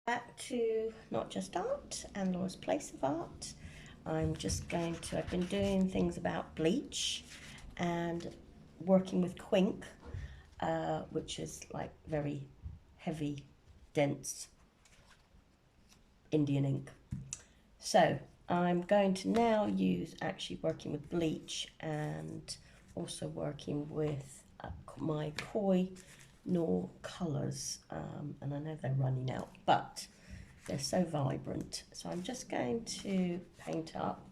Back to Not Just Art and Laura's Place of Art. I've been doing things about bleach and working with quink, which is like very heavy, dense Indian ink. So I'm going to now use actually working with bleach and also working with my koi nor colours, and I know they're running out, but they're so vibrant. So I'm just going to paint up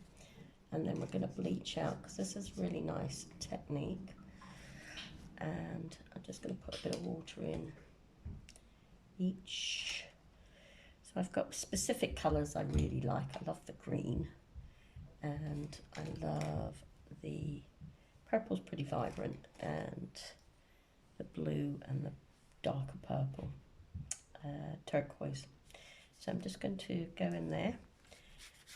and then we're going to bleach out because this is really nice technique. And I'm just going to put a bit of water in each. So I've got specific colours I really like. I love the green and I love the purple's pretty vibrant, and the blue and the darker purple, turquoise. So I'm just going to go in there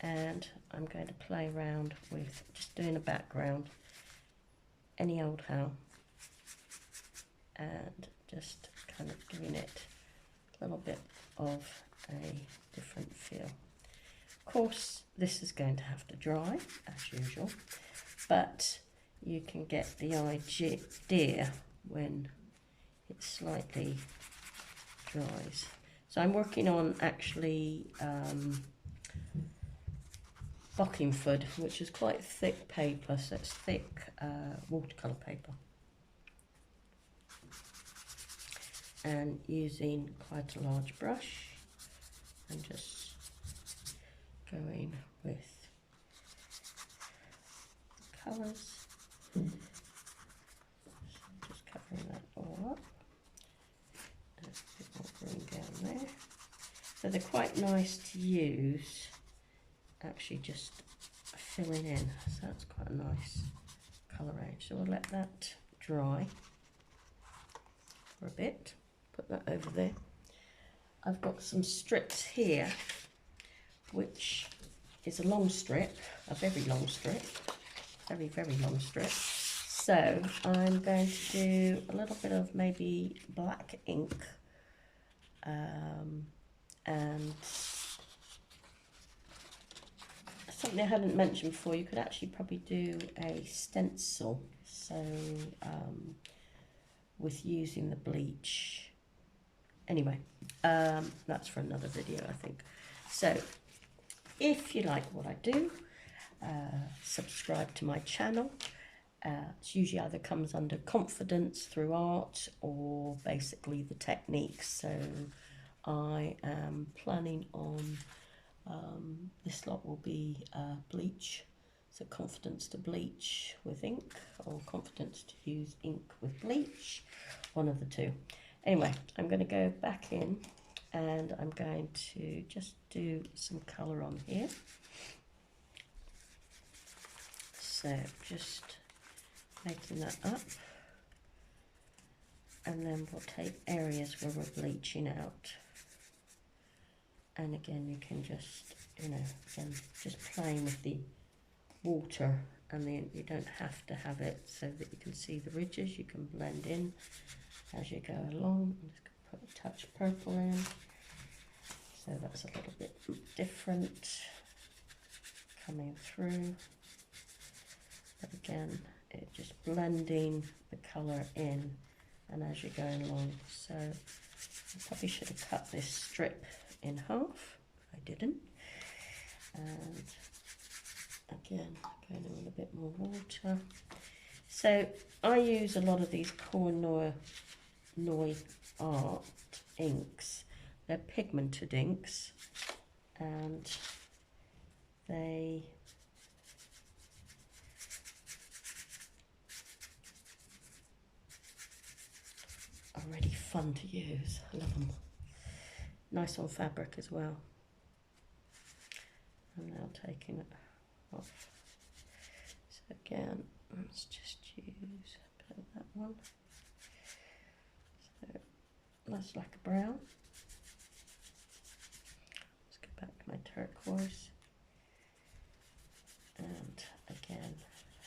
and I'm going to play around with just doing a background, any old how, and just kind of giving it a little bit of a different feel. Of course, this is going to have to dry as usual, but you can get the idea when it slightly dries. So I'm working on actually Bockingford, which is quite thick paper, so it's thick watercolour paper. And using quite a large brush and just going with colours. Just covering that all up. There's a bit more green down there. So they're quite nice to use, actually just filling in. So that's quite a nice colour range. So we'll let that dry for a bit. Put that over there. I've got some strips here, which is a long strip, a very long strip, very, very long strip. So I'm going to do a little bit of maybe black ink and something I hadn't mentioned before, you could actually probably do a stencil, so with using the bleach. Anyway, that's for another video, I think. So if you like what I do, subscribe to my channel. It's usually either comes under confidence through art or basically the techniques. So I am planning on, this lot will be bleach, so confidence to bleach with ink or confidence to use ink with bleach, one of the two. Anyway, I'm going to go back in and I'm going to just do some colour on here. So just making that up, and then we'll take areas where we're bleaching out. And again, you can just, again, just playing with the water, and then you don't have to have it so that you can see the ridges. You can blend in as you go along. I'm just going to put a touch of purple in, so that's a little bit different coming through. But again, it just blending the colour in and as you're going along. So I probably should have cut this strip in half. I didn't. And again, going in with a bit more water. So I use a lot of these Koh-i Noi art inks. They're pigmented inks, and they are really fun to use. I love them. Nice on fabric as well. I'm now taking it off. So again, let's just use a bit of that one. So that's like a brown. Let's go back to my turquoise. And again,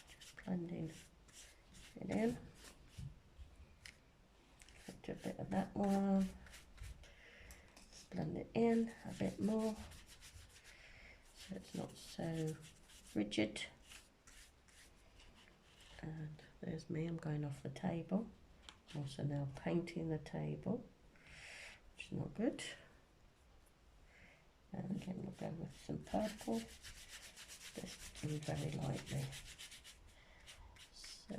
just blending it in. Do a bit of that one. Blend it it in a bit more so it's not so rigid. And there's me, I'm going off the table. Also now painting the table, which is not good. And again we'll go with some purple, just in very lightly. So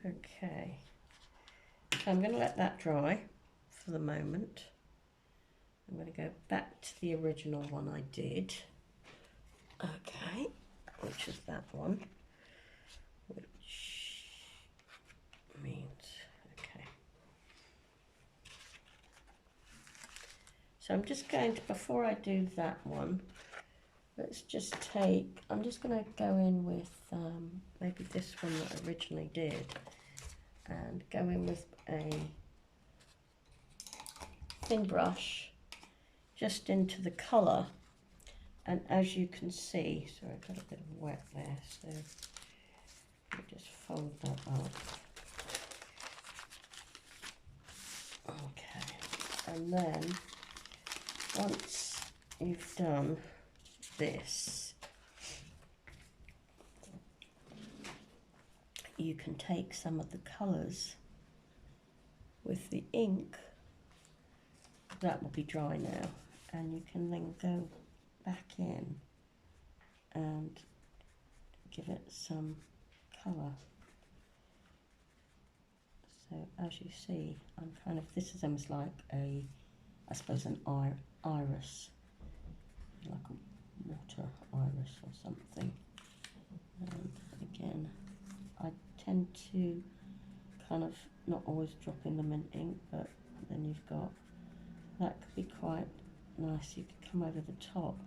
okay, so I'm going to let that dry for the moment. I'm going to go back to the original one I did, okay, which is that one, which means, okay. So I'm just going to, before I do that one, let's just take, I'm just going to go in with maybe this one that I originally did, and go in with a thin brush just into the colour, and as you can see, sorry, I got a bit of wet there, so I'll just fold that up. Okay, and then once you've done this, you can take some of the colours with the ink, that will be dry now, and you can then go back in and give it some colour. So as you see, I'm kind of, this is almost like a, I suppose an iris, like a water iris or something. And again, I tend to kind of not always dropping them in ink, but then you've got, that could be quite nice. You could come over the top.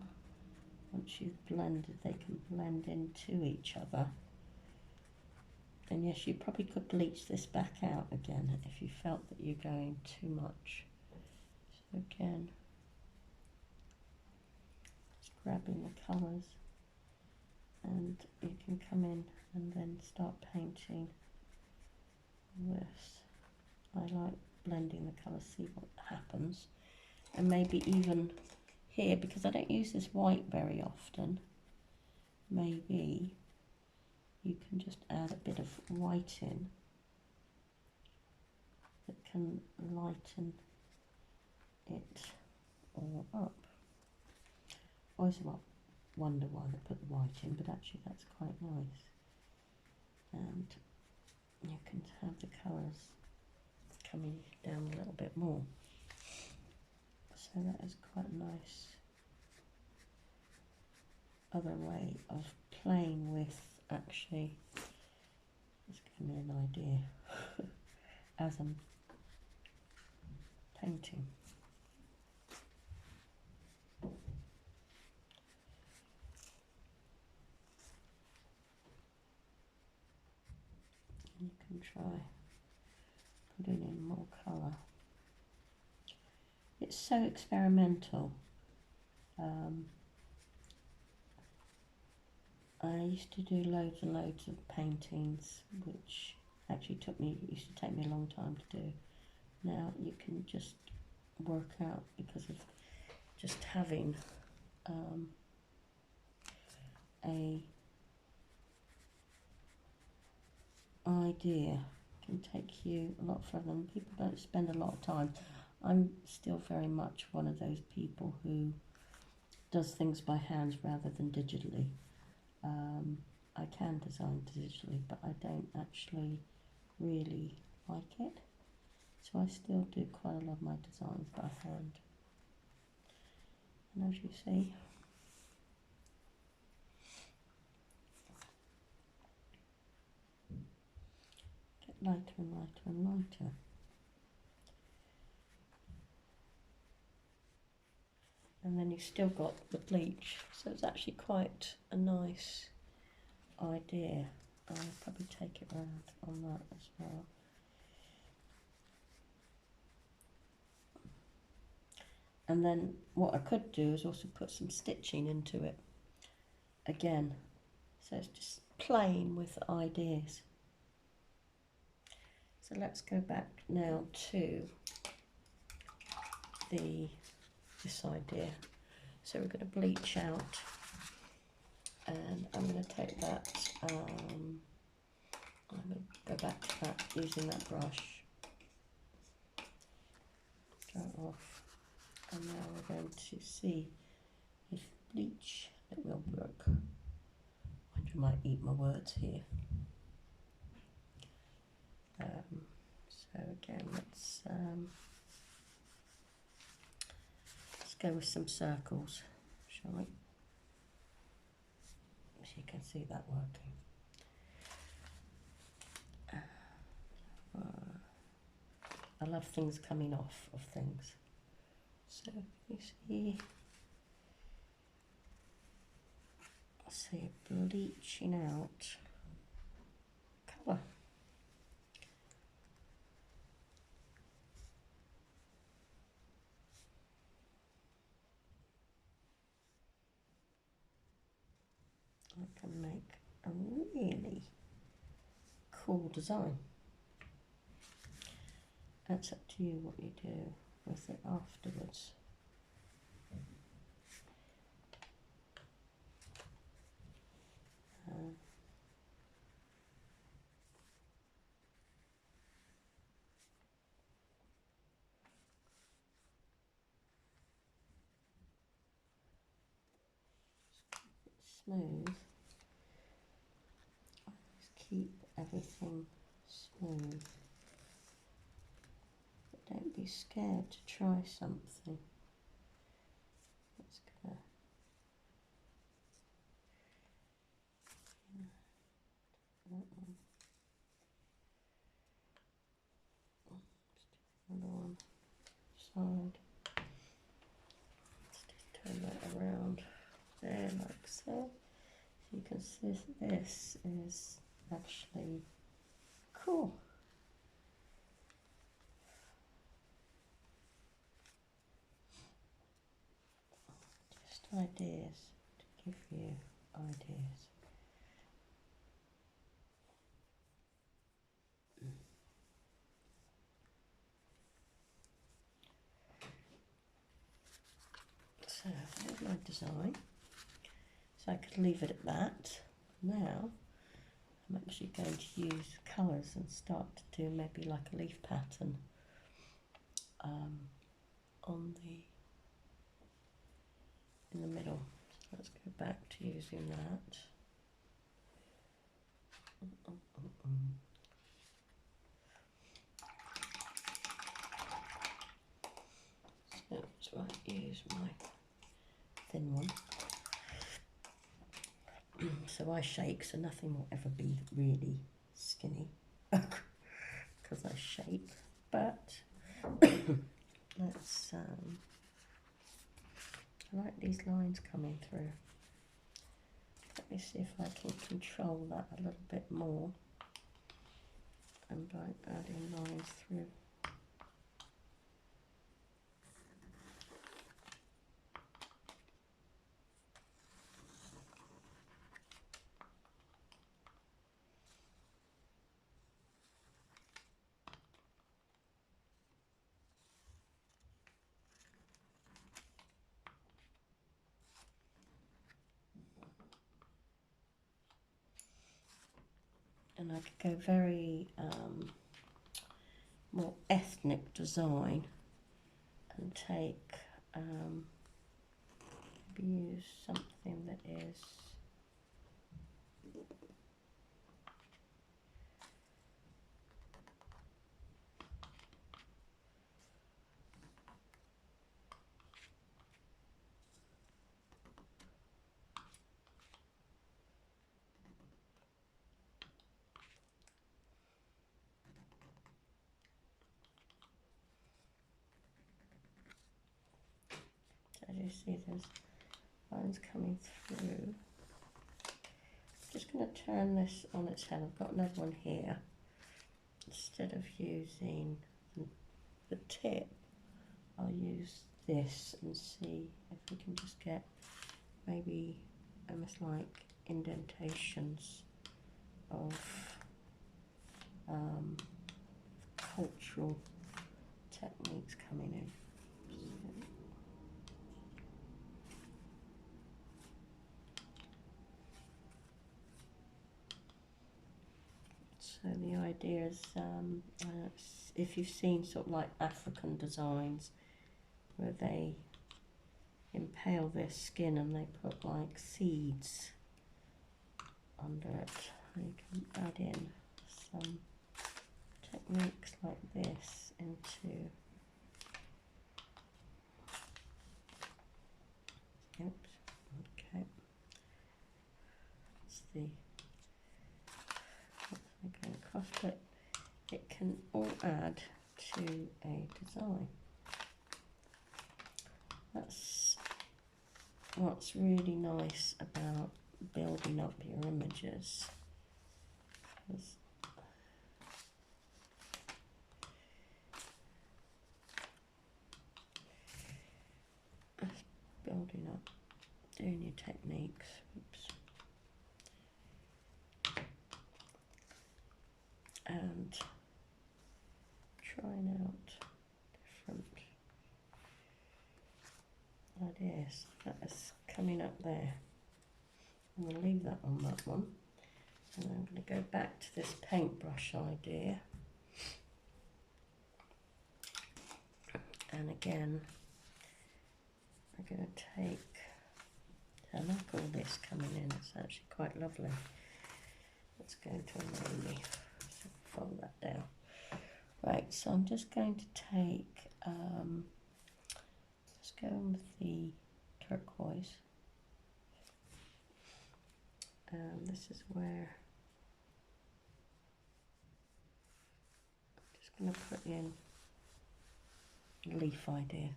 Once you've blended, they can blend into each other. And yes, you probably could bleach this back out again if you felt that you're going too much. So again, just grabbing the colours, and you can come in and then start painting this. I like blending the colours, see what happens. And maybe even here, because I don't use this white very often, maybe you can just add a bit of white in that can lighten it all up. Always wonder why they put the white in, but actually that's quite nice. And you can have the colours coming down a little bit more. So that is quite a nice other way of playing with, actually, just give me an idea as I'm painting. And you can try putting in more colour. It's so experimental. I used to do loads and loads of paintings, which actually used to take me a long time to do. Now you can just work out, because of just having a idea can take you a lot further, and people don't spend a lot of time. I'm still very much one of those people who does things by hand rather than digitally. I can design digitally, but I don't actually really like it. So I still do quite a lot of my designs by hand. And as you see, get lighter and lighter and lighter. And then you've still got the bleach, so it's actually quite a nice idea. I'll probably take it around on that as well. And then what I could do is also put some stitching into it again. So it's just playing with ideas. So let's go back now to this idea. So we're going to bleach out, and I'm going to take that, I'm going to go back to that using that brush, draw it off, and now we're going to see if bleach, it will work. I wonder, I might eat my words here. So again, let's go with some circles, shall we? So you can see that working. I love things coming off of things. So you see it bleaching out colour. I can make a really cool design. That's up to you what you do with it afterwards. Smooth. Just keep everything smooth. But don't be scared to try something. That's gonna another one side. Let's just turn that around there like so. You can see this is actually cool. Just ideas to give you ideas. So there's my design. So I could leave it at that. Now I'm actually going to use colours and start to do maybe like a leaf pattern in the middle. So let's go back to using that. So let's use my thin one. So I shake, so nothing will ever be really skinny because I shake. But let's I like these lines coming through. Let me see if I can control that a little bit more, and by adding lines through. And I could go very more ethnic design and take maybe use something that is as you see there's lines coming through. Just going to turn this on its head. I've got another one here. Instead of using the tip, I'll use this and see if we can just get maybe almost like indentations of cultural techniques coming in. So the idea is, if you've seen sort of like African designs where they impale their skin and they put like seeds under it, you can add in some techniques like this into, oops, okay, that's the, going across, but it can all add to a design. That's what's really nice about building up your images. Building up, doing your techniques. Oops. And trying out different ideas. That is coming up there. I'm going to leave that on that one. And I'm going to go back to this paintbrush idea. And again, we're going to take, I like all this coming in, it's actually quite lovely. It's going to annoy me, so fold that down. Right, so I'm just going to take, let's go in with the turquoise. And this is where I'm just going to put in a leaf idea.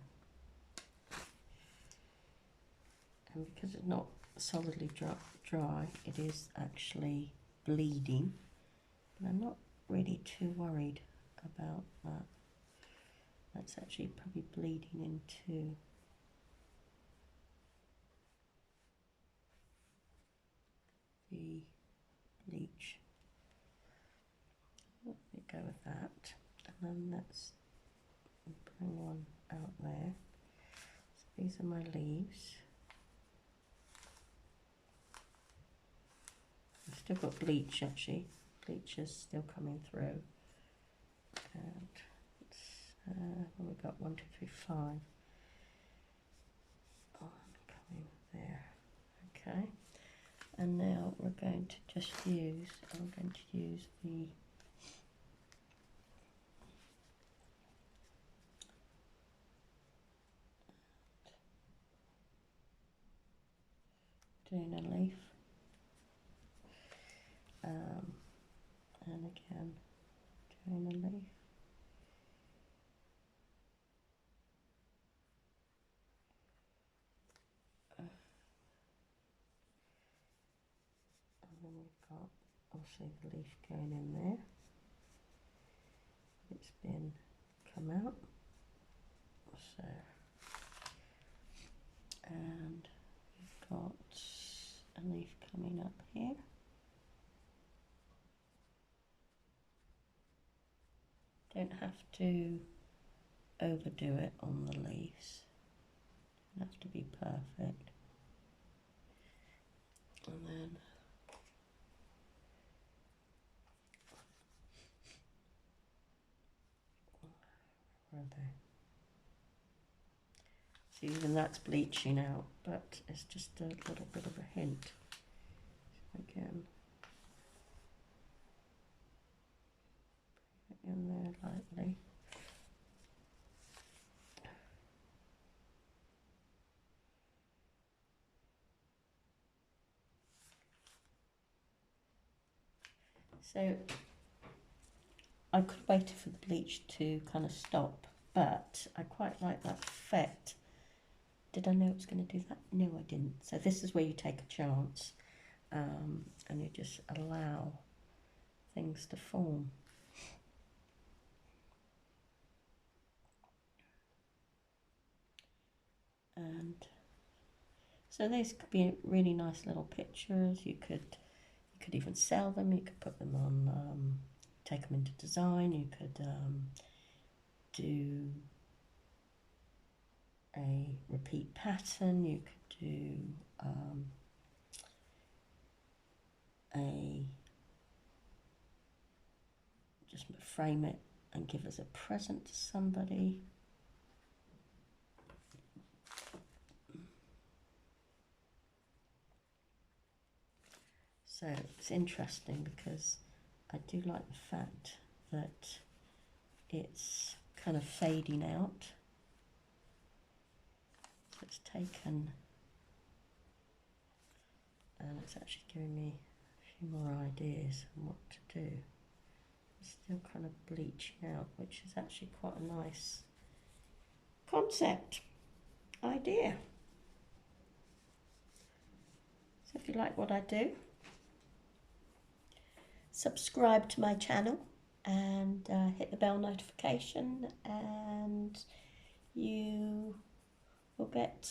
And because it's not solidly dry, it is actually bleeding. But I'm not really too worried about that. That's actually probably bleeding into the bleach. Let me go with that. And then let's bring one out there. So these are my leaves. I've still got bleach actually. Bleach is still coming through. And we've got 1, 2, 3, 5. Oh, coming there. Okay. And now we're going to just use, I'm going to use the doing a leaf. And again, doing a leaf. And then we've got also the leaf going in there. It's been come out. So, and we've got a leaf coming up here. Don't have to overdo it on the leaves. Don't have to be perfect. And then where are they? So even that's bleaching out, but it's just a little bit of a hint. Again, put it in there lightly. So I could have waited for the bleach to kind of stop, but I quite like that effect. Did I know it was going to do that? No, I didn't. So this is where you take a chance and you just allow things to form. And so these could be really nice little pictures. You could even sell them. You could put them on, take them into design. You could do a repeat pattern. You could do just frame it and give as a present to somebody. So it's interesting because I do like the fact that it's kind of fading out. So it's taken and it's actually giving me a few more ideas on what to do. It's still kind of bleaching out, which is actually quite a nice concept idea. So if you like what I do, subscribe to my channel and hit the bell notification, and you will get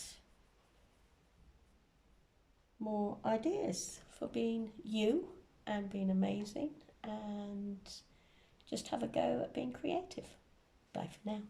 more ideas for being you and being amazing, and just have a go at being creative. Bye for now.